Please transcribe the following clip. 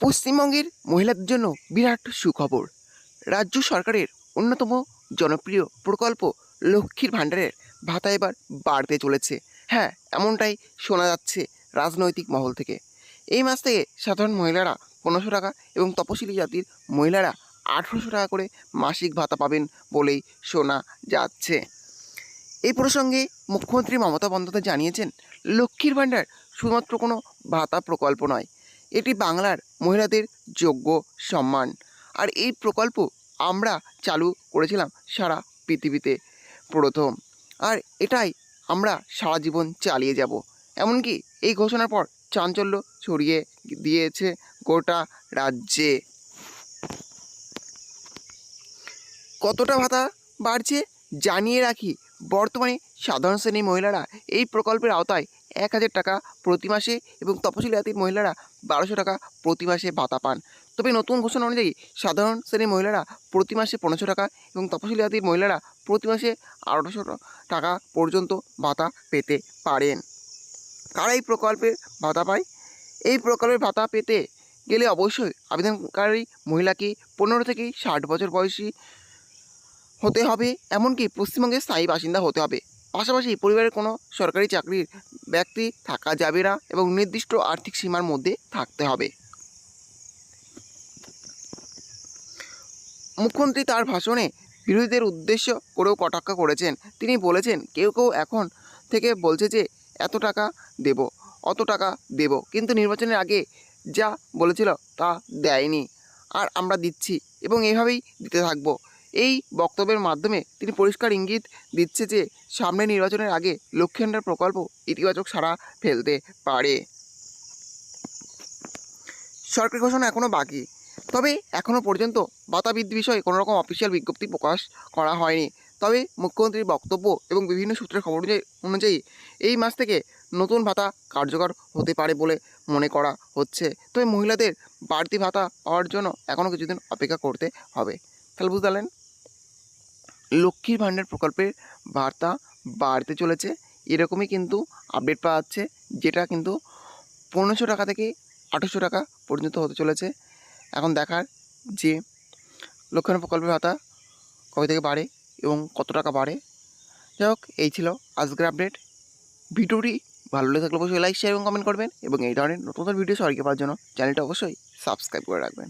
পশ্চিমবঙ্গের মহিলাদের জন্য বিরাট সুখবর। রাজ্য সরকারের অন্যতম জনপ্রিয় প্রকল্প লক্ষ্মীর ভাণ্ডারের ভাতা এবার বাড়তে চলেছে। হ্যাঁ, এমনটাই শোনা যাচ্ছে রাজনৈতিক মহল থেকে। এই মাস থেকে সাধারণ মহিলারা 1500 টাকা এবং তপশিলি জাতির মহিলারা 1800 টাকা করে মাসিক ভাতা পাবেন বলেই শোনা যাচ্ছে। এই প্রসঙ্গে মুখ্যমন্ত্রী মমতা বন্দ্যোপাধ্যায় জানিয়েছেন, লক্ষ্মীর ভাণ্ডার শুধুমাত্র কোনো ভাতা প্রকল্প নয়, এটি বাংলার মহিলাদের যোগ্য সম্মান। আর এই প্রকল্প আমরা চালু করেছিলাম সারা পৃথিবীতে প্রথম, আর এটাই আমরা সারা জীবন চালিয়ে যাব। এমনকি এই ঘোষণার পর চাঞ্চল্য ছড়িয়ে দিয়েছে গোটা রাজ্যে। কতটা ভাতা বাড়ছে জানিয়ে রাখি। বর্তমানে সাধারণ শ্রেণীর মহিলারা এই প্রকল্পের আওতায় 1000 টাকা প্রতি মাসে এবং তপশিলি জাতির মহিলারা 1200 টাকা প্রতি মাসে ভাতা পান। তবে নতুন ঘোষণা অনুযায়ী সাধারণ শ্রেণীর মহিলারা প্রতি মাসে 1500 টাকা এবং তপশিলি জাতির মহিলারা প্রতি মাসে 1800 টাকা পর্যন্ত ভাতা পেতে পারেন। কারা এই প্রকল্পের ভাতা পায়? এই প্রকল্পের ভাতা পেতে গেলে অবশ্যই আবেদনকারী মহিলাকে 15 থেকে 60 বছর বয়সী হতে হবে, এমনকি পশ্চিমবঙ্গের স্থায়ী বাসিন্দা হতে হবে। পাশাপাশি পরিবারের কোনো সরকারি চাকরির ব্যক্তি থাকা যাবে না এবং নির্দিষ্ট আর্থিক সীমার মধ্যে থাকতে হবে। মুখ্যমন্ত্রী তার ভাষণে বিরোধীদের উদ্দেশ্য করেও কটাক্ষ করেছেন। তিনি বলেছেন, কেউ কেউ এখন থেকে বলছে যে এত টাকা দেব, অত টাকা দেব, কিন্তু নির্বাচনের আগে যা বলেছিল তা দেয়নি, আর আমরা দিচ্ছি এবং এইভাবেই দিতে থাকবো। এই বক্তব্যের মাধ্যমে তিনি পরিষ্কার ইঙ্গিত দিচ্ছে যে সামনে নির্বাচনের আগে লক্ষ্মী ভাণ্ডার প্রকল্প ইতিবাচক সাড়া ফেলতে পারে। সরকারি ঘোষণা এখনও বাকি, তবে এখনও পর্যন্ত ভাতা বৃদ্ধি বিষয়ে কোনো রকম অফিসিয়াল বিজ্ঞপ্তি প্রকাশ করা হয়নি। তবে মুখ্যমন্ত্রীর বক্তব্য এবং বিভিন্ন সূত্রের খবর অনুযায়ী এই মাস থেকে নতুন ভাতা কার্যকর হতে পারে বলে মনে করা হচ্ছে। তবে মহিলাদের বাড়তি ভাতা পাওয়ার জন্য এখনও কিছুদিন অপেক্ষা করতে হবে। তাহলে বুঝতে পারলেন, লক্ষ্মীর ভাণ্ডার প্রকল্পের ভাতা বাড়তে চলেছে। এরকমই কিন্তু আপডেট পাওয়া যাচ্ছে, যেটা কিন্তু 1500 টাকা থেকে 1800 টাকা পর্যন্ত হতে চলেছে। এখন দেখার যে লক্ষ্মীর ভাণ্ডার প্রকল্পের ভাতা কবে থেকে বাড়ে এবং কত টাকা বাড়ে। যাই হোক, এই ছিল আজকের আপডেট। ভিডিওটি ভালো লেগে থাকলে অবশ্যই লাইক, শেয়ার এবং কমেন্ট করবেন এবং এই ধরনের নতুন নতুন ভিডিও সবাইকে পাওয়ার জন্য চ্যানেলটা অবশ্যই সাবস্ক্রাইব করে রাখবেন।